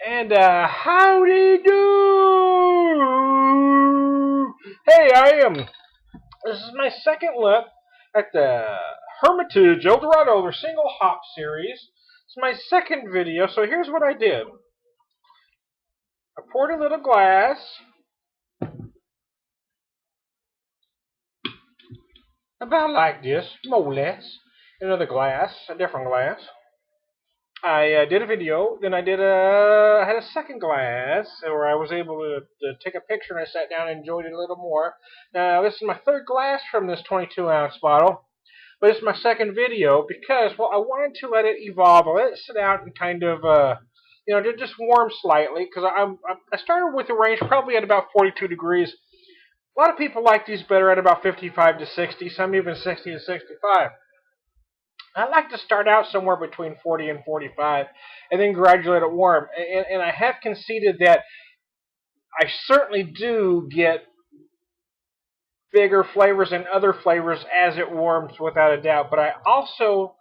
And howdy do! Hey, This is my second look at the Hermitage Dorado, their single hop series. It's my second video, so here's what I did. I poured a little glass, about like this, more or less. Another glass, a different glass. I did a video, then I had a second glass where I was able to take a picture and I sat down and enjoyed it a little more. Now, this is my third glass from this 22-ounce bottle, but it's my second video because, well, I wanted to let it evolve, let it sit out and kind of, just warm slightly because I started with the range probably at about 42 degrees. A lot of people like these better at about 55 to 60, some even 60 to 65. I like to start out somewhere between 40 and 45 and then gradually let it warm. And I have conceded that I certainly do get bigger flavors and other flavors as it warms without a doubt. But I also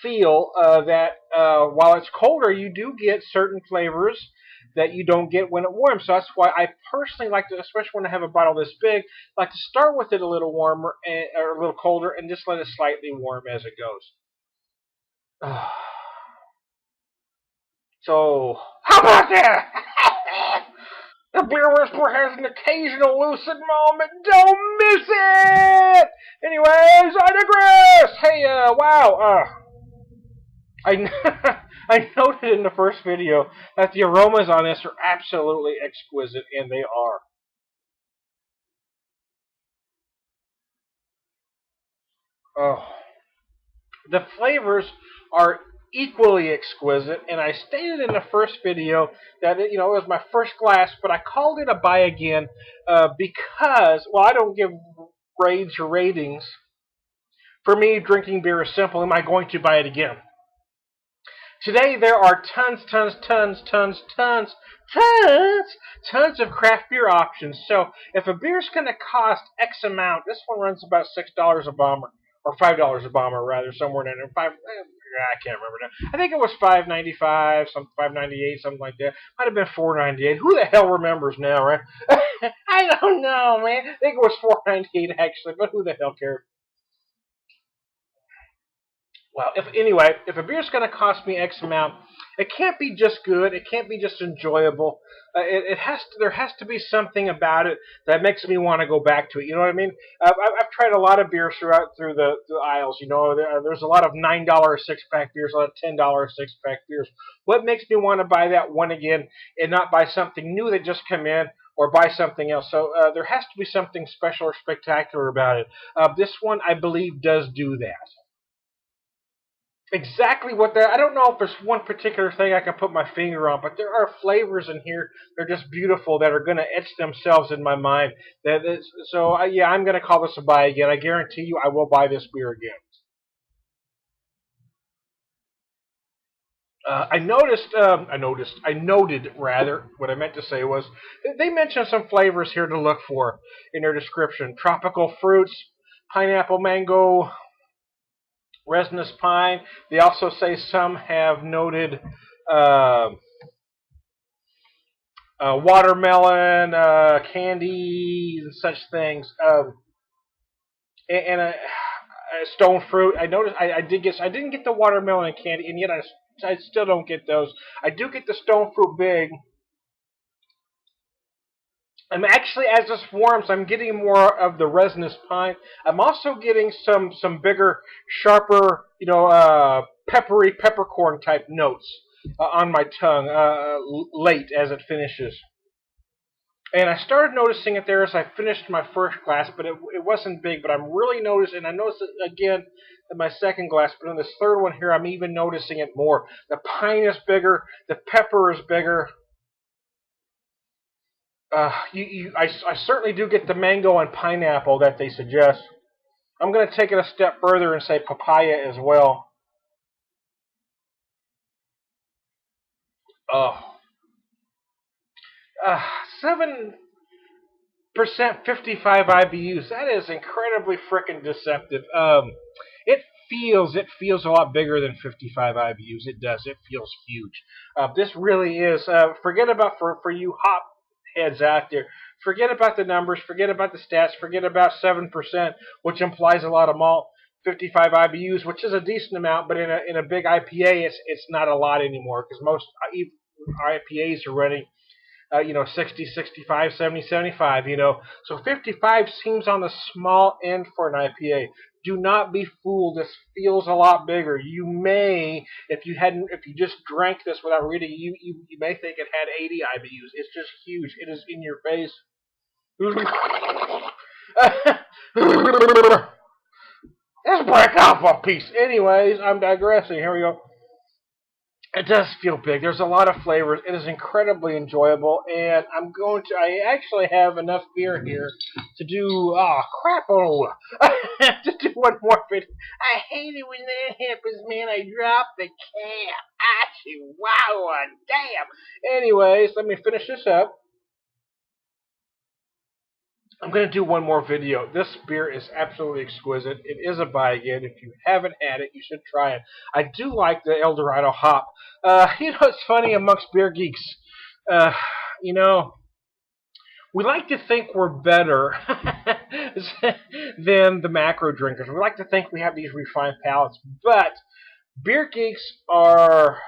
feel that while it's colder, you do get certain flavors that you don't get when it warms. So that's why I personally like to, especially when I have a bottle this big, like to start with it a little warmer or a little colder and just let it slightly warm as it goes. So, how about that? The Beer Whisperer has an occasional lucid moment. Don't miss it! Anyways, I digress! Hey, wow, I, I noted in the first video that the aromas on this are absolutely exquisite, and they are. Oh. The flavors are equally exquisite, and I stated in the first video that it was my first glass, but I called it a buy again because, well, I don't give grades or ratings. For me, drinking beer is simple. Am I going to buy it again? Today there are tons of craft beer options. So if a beer's going to cost X amount, this one runs about $6 a bomber, or $5 a bomber rather, somewhere in there. I can't remember now. I think it was $5.95, some $5.98, something like that. Might have been $4.98. Who the hell remembers now, right? I don't know, man. I think it was $4.98 actually, but who the hell cares? Well, if a beer's going to cost me X amount, it can't be just good. It can't be just enjoyable. There has to be something about it that makes me want to go back to it. You know what I mean? I've tried a lot of beers through the aisles. There's a lot of $9 6-pack beers, a lot of $10 6-pack beers. What makes me want to buy that one again and not buy something new that just come in? Or buy something else. So there has to be something special or spectacular about it. This one, I believe, does do that. Exactly what that. I don't know if there's one particular thing I can put my finger on, but there are flavors in here. They're just beautiful that are going to etch themselves in my mind. Yeah, I'm going to call this a buy again. I guarantee you, I will buy this beer again. I noted rather. What I meant to say was they mentioned some flavors here to look for in their description: tropical fruits, pineapple, mango, resinous pine. They also say some have noted uh, watermelon, candy, and such things, and stone fruit. I noticed I didn't get the watermelon and candy, and yet I still don't get those. I do get the stone fruit big. I'm actually, as this warms, I'm getting more of the resinous pine. I'm also getting some bigger, sharper, peppery peppercorn type notes on my tongue late as it finishes. And I started noticing it there as I finished my first glass, but it wasn't big. But I'm really noticing, and I noticed it again in my second glass, but in this third one here, I'm even noticing it more. The pine is bigger, the pepper is bigger. I certainly do get the mango and pineapple that they suggest. I'm going to take it a step further and say papaya as well. Oh, 7%, 55 IBUs. That is incredibly frickin' deceptive. It feels a lot bigger than 55 IBUs. It does. It feels huge. This really is. Forget about for you hop heads out there. Forget about the numbers. Forget about the stats. Forget about 7%, which implies a lot of malt. 55 IBUs, which is a decent amount, but in a big IPA, it's not a lot anymore because most IPAs are running 60, 65, 70, 75, So 55 seems on the small end for an IPA. Do not be fooled. This feels a lot bigger. You may, if you just drank this without reading, you may think it had 80 IBUs. It's just huge. It is in your face. Let's break off a piece. Anyways, I'm digressing. Here we go. It does feel big. There's a lot of flavors. It is incredibly enjoyable, and I actually have enough beer here to do, to do one more video. I hate it when that happens, man. I drop the cap. Wow, damn. Anyways, let me finish this up. I'm going to do one more video. This beer is absolutely exquisite. It is a buy again. If you haven't had it, you should try it. I do like the Dorado hop. It's funny amongst beer geeks. We like to think we're better than the macro drinkers. We like to think we have these refined palates. But beer geeks are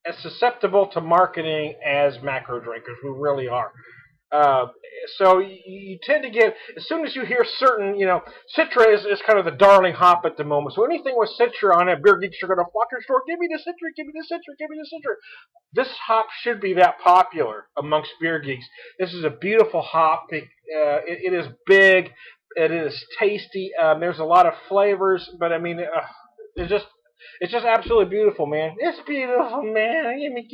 as susceptible to marketing as macro drinkers. We really are. So you tend to get, as soon as you hear certain, Citra is kind of the darling hop at the moment. So anything with Citra on it, beer geeks are going to flock to your store. Give me the Citra, give me the Citra, give me the Citra. This hop should be that popular amongst beer geeks. This is a beautiful hop. It is big. It is tasty. There's a lot of flavors, but I mean, it's just absolutely beautiful, man. It's beautiful, man. Let me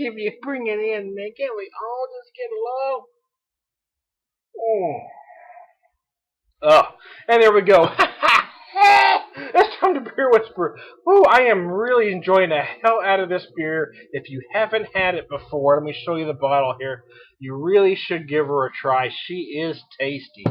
bring it in, man. Can't we all just get along? And there we go. It's time to Beer Whisper. Ooh, I am really enjoying the hell out of this beer. If you haven't had it before, let me show you the bottle here. You really should give her a try. She is tasty.